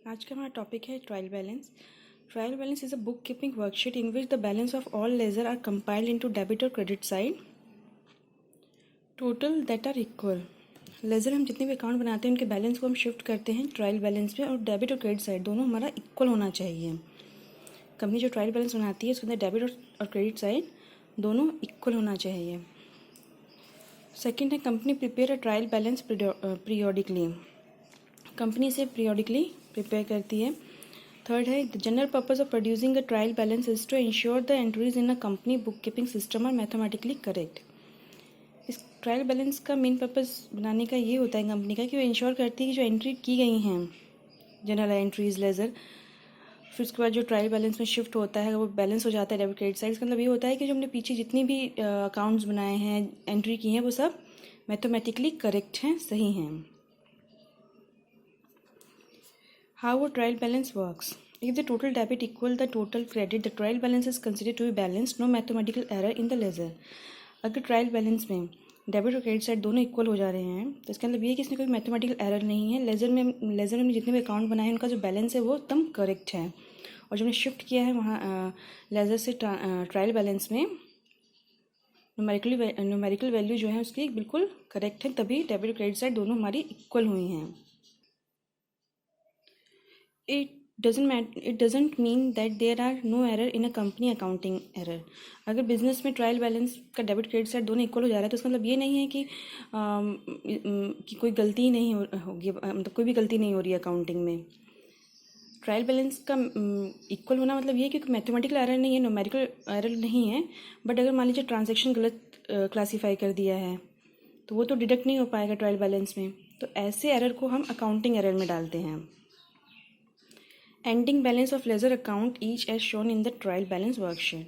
आज का हमारा टॉपिक है trial balance. Trial balance is a bookkeeping worksheet in which the balance of all ledger are compiled into debit और credit side total that are equal. Ledger हम जितने भी account बनाते हैं उनके बैलेंस को हम शिफ्ट करते हैं ट्रायल बैलेंस पे, और डेबिट और क्रेडिट साइड दोनों हमारा इक्वल होना चाहिए। कंपनी जो ट्रायल बैलेंस बनाती है उसके अंदर डेबिट और क्रेडिट साइड दोनों इक्वल होना चाहिए। सेकेंड है company prepare a trial balance periodically. Company इसे पीरियोडिकली प्रिपेयर करती है। थर्ड है the general purpose of producing a trial balance is to ensure the entries in a company book keeping system are mathematically correct. इस trial balance का main purpose बनाने का ये होता है कंपनी का कि वो इंश्योर करती है कि जो एंट्री की गई हैं जनरल एंट्रीज लेजर, फिर उसके बाद जो ट्रायल बैलेंस में शिफ्ट होता है वो बैलेंस हो जाता है डेबिट क्रेडिट साइड। इसका मतलब ये होता है कि जो हमने पीछे जितनी भी अकाउंट्स बनाए हैं, एंट्री की हैं, वो सब मैथमेटिकली करेक्ट हैं, सही हैं। How a trial balance works. If the total debit equal the total credit, the trial balance is considered to be balanced, no mathematical error in the ledger. अगर ट्रायल बैलेंस में debit और credit side दोनों equal हो जा रहे हैं तो इसका मतलब ये है कि इसमें कोई मैथमेटिकल एरर नहीं है। लेजर में जितने भी अकाउंट बनाए हैं उनका जो बैलेंस है वो एकदम करेक्ट है, और जो हमने शिफ्ट किया है वहाँ लेजर से ट्रायल बैलेंस में न्यूमेरिकल वैल्यू जो है उसकी बिल्कुल करेक्ट है, तभी डेबिट और क्रेडिट साइड दोनों हमारी इक्वल हुई हैं। It doesn't mean that there are no error in a company accounting error. अगर बिजनेस में ट्रायल बैलेंस का डेबिट क्रेडिट साइड दोनों इक्वल हो जा रहा है तो इसका मतलब ये नहीं है कि कोई गलती नहीं होगी, मतलब कोई भी गलती नहीं हो रही है अकाउंटिंग में। ट्रायल बैलेंस का इक्वल होना मतलब ये है कि मैथमेटिकल एरर नहीं है, न्यूमेरिकल एरर नहीं है, बट अगर मान लीजिए ट्रांजैक्शन गलत क्लासीफाई कर दिया है तो वो तो डिडक्ट नहीं हो पाएगा ट्रायल बैलेंस में, तो ऐसे एरर को हम अकाउंटिंग एरर में डालते हैं। Ending balance of ledger account each as shown in the trial balance worksheet.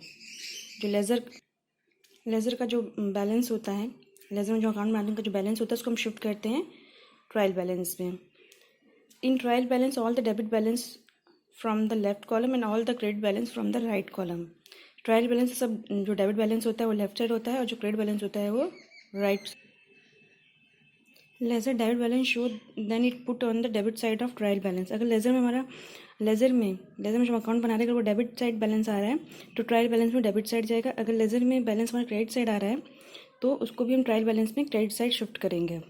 जो लेजर का जो बैलेंस होता है, लेजर में जो अकाउंट बनाते हैं उनका जो बैलेंस होता है उसको हम शिफ्ट करते हैं ट्रायल बैलेंस में। In trial balance all the debit balance from the left column and all the credit balance from the right column. Trial balance सब जो डेबिट बैलेंस होता है वो लेफ्ट साइड होता है और जो क्रेडिट बैलेंस होता है वो right. Ledger debit balance show then it put on the debit side of trial balance. अगर लेजर में जो अकाउंट बना रहे हैं अगर वो डेबिट साइड बैलेंस आ रहा है तो ट्रायल बैलेंस में डेबिट साइड जाएगा। अगर लेजर में बैलेंस हमारा क्रेडिट साइड आ रहा है तो उसको भी हम ट्रायल बैलेंस में क्रेडिट साइड शिफ्ट करेंगे।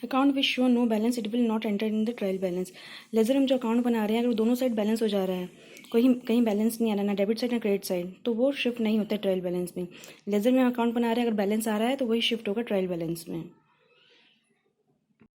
Account which show no balance it will not enter in the trial balance. Ledger में जो अकाउंट बना रहे हैं अगर दोनों साइड बैलेंस हो जा रहा है, कहीं बैलेंस नहीं आ रहा, ना डेबिट साइड ना क्रेडिट साइड, तो वो शिफ्ट नहीं होता है ट्रायल बैलेंस में। लेजर में अकाउंट बना रहे हैं अगर बैलेंस आ रहा है तो वही शिफ्ट होगा ट्रायल बैलेंस में।